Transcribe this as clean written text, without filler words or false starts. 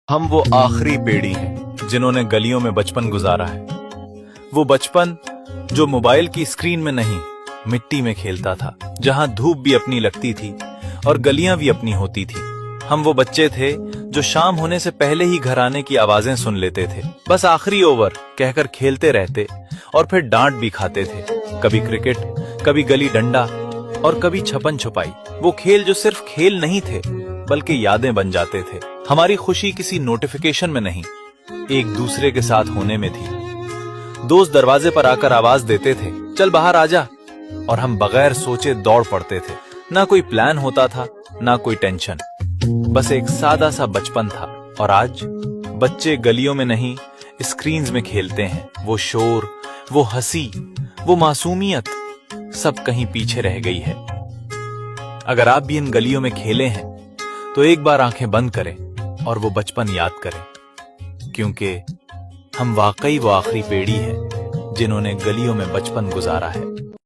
हम वो आखिरी पीढ़ी हैं जिन्होंने गलियों में बचपन गुजारा है। वो बचपन जो मोबाइल की स्क्रीन में नहीं, मिट्टी में खेलता था, जहां धूप भी अपनी लगती थी और गलियां भी अपनी होती थी। हम वो बच्चे थे जो शाम होने से पहले ही घर आने की आवाजें सुन लेते थे, बस आखिरी ओवर कहकर खेलते रहते और फिर डांट भी खाते थे। कभी क्रिकेट, कभी गली डंडा और कभी छपन छुपाई। वो खेल जो सिर्फ खेल नहीं थे बल्कि यादें बन जाते थे। हमारी खुशी किसी नोटिफिकेशन में नहीं, एक दूसरे के साथ होने में थी। दोस्त दरवाजे पर आकर आवाज देते थे, चल बाहर आजा, और हम बगैर सोचे दौड़ पड़ते थे। ना कोई प्लान होता था, ना कोई टेंशन, बस एक सादा सा बचपन था। और आज बच्चे गलियों में नहीं, स्क्रीन्स में खेलते हैं। वो शोर, वो हंसी, वो मासूमियत सब कहीं पीछे रह गई है। अगर आप भी इन गलियों में खेले हैं तो एक बार आंखें बंद करें और वो बचपन याद करें, क्योंकि हम वाकई वो आखिरी पीढ़ी है जिन्होंने गलियों में बचपन गुजारा है।